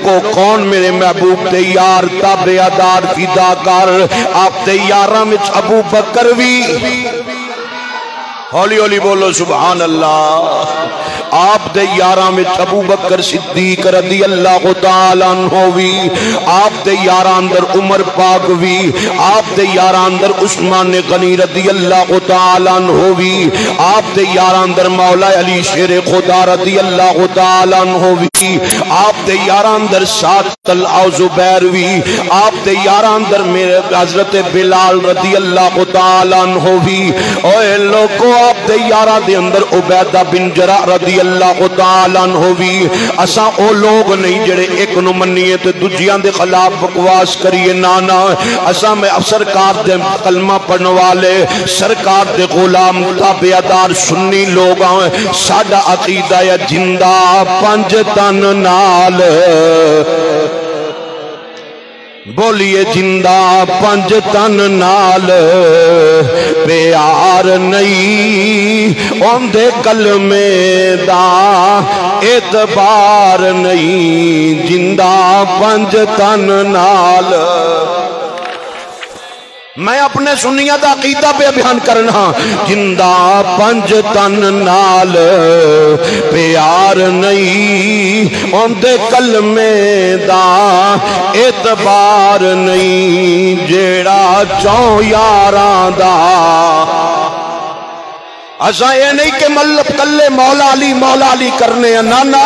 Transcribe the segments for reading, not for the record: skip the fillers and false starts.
لوگوں کون میرے محبوب دے یار تابعدار فدا کر آپ دے یاراں وچ ابو بکر بھی ہولی ہولی بولو سبحان اللہ آپ دے یاراں وچ ابو بکر صدیق رضی اللہ تعالی عنہ وی آپ دے یاراں اندر عمر پاک وی آپ دے یاراں اندر عثمان غنی رضی اللہ تعالی عنہ وی آپ دے یاراں اندر مولا علی شیر خدا رضی اللہ تعالی عنہ وی آپ دے یاراں اندر سعد طلحہ زبیر وی آپ دے یاراں اندر میرے حضرت بلال رضی اللہ تعالی عنہ وی اوے لوگو آپ دے یاراں دے اندر عبیدہ بن جراح رضی اللہ تعالی عنہ وی اساں او لوگ نہیں جڑے ایک نو منیے تے دوجیاں دے خلاف بکواس کریے نانا اساں میں سرکار دے کلمہ پڑھن والے سرکار دے غلام تابعدار سنی لوگ ہیں ساڈا عقیدہ ہے زندہ پنج تن نال بولیے زندہ پنج تن نال پیار نہیں اوندے کلمے دا اعتبار نہیں زندہ پنج تن نال میں اپنے سنیہ دا عقیدہ پہ بیان کرنا زندہ پنج تن نال پیار نہیں اوندے کلمے دا اعتبار نہیں جیڑا چوں یاراں دا اساں یہ نہیں کہ ملب کلے مولا علی کرنے ہیں نانا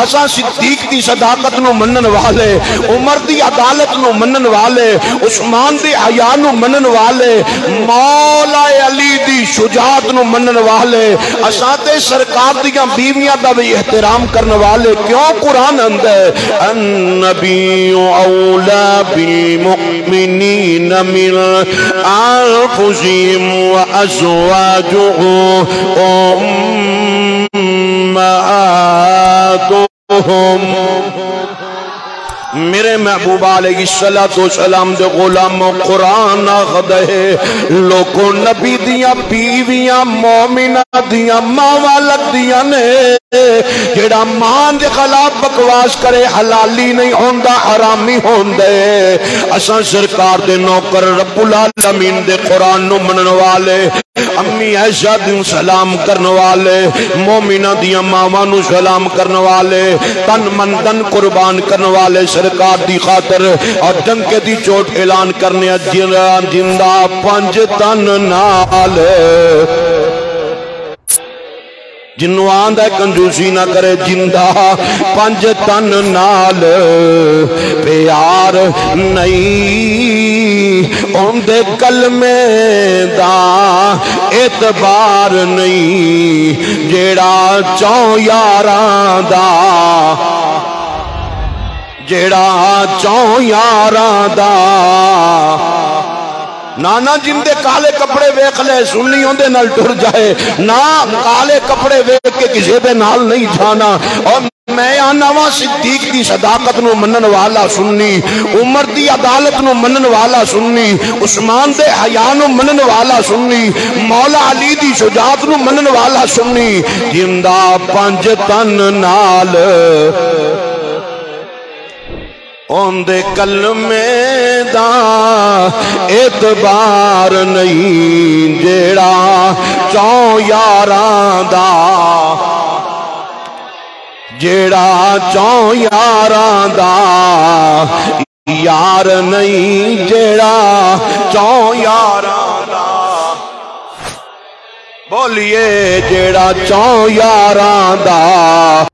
اساں صدیق دی صداقت نو منن والے عمر دی عدالت نو منن والے عثمان دی حیا نو منن والے مولا علی دی شجاعت نو منن والے اساں تے سرکار دیاں بیویاں دا بھی احترام کرنے والے کیوں قرآن اندر النبی اولا بالمؤمنین من انفسہم وازواجہم امہاتہم میرے محبوب علیہ السلام دے غلام قرآن آخدے لوگوں نبی دیاں بیویاں مومنہ دیاں ماں لگ دیاں نے جیڑا مان دے خلاف بکواس کرے حلالی نہیں ہوندہ حرامی ہوندے اساں سرکار دے نوکر رب العالمین دے قرآن نو منن والے امی عائشہ دیوں سلام کرن والے مومنہ دیاں ماں نو سلام کرن والے تن من دن قربان کرن والے سرکار دی خاطر اور ڈنکے دی چوٹ اعلان کرنے زندہ پنج تن نال جنو آندہ کنجوسی نہ کرے زندہ پنج تن نال پیار نہیں اوندے کلمے دا اعتبار نہیں جیڑا چوں یاراں دا جیڑا چوں یاراں دا نانا جن دے کالے کپڑے ویکھ لے سننی ہوندے نال ٹر جائے نا کالے کپڑے ویکھ کے کسی دے نال نہیں جانا اور میں آناواں صدیق دی صداقت نو منن والا سننی عمر دی عدالت نو منن والا سننی عثمان دے حیا نو منن والا سننی مولا علی دی شجاعت نو منن والا سننی زندہ پنج تن نال اوندے کلمے دا اعتبار نہیں جیڑا چوں یاراں دا جیڑا چوں یاراں دا یار نہیں جیڑا چوں یاراں دا بولیے جیڑا چوں یاراں دا